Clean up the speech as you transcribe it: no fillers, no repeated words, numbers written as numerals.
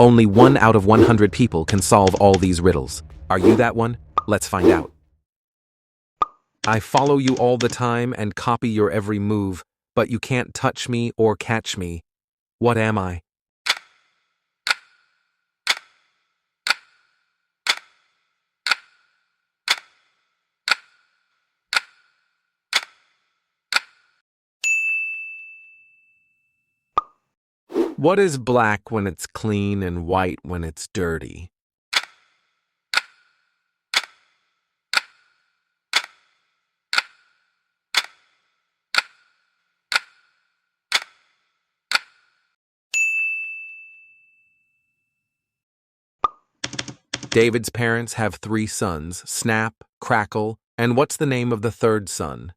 Only 1 out of 100 people can solve all these riddles. Are you that one? Let's find out. I follow you all the time and copy your every move, but you can't touch me or catch me. What am I? What is black when it's clean and white when it's dirty? David's parents have 3 sons, Snap, Crackle, and what's the name of the third son?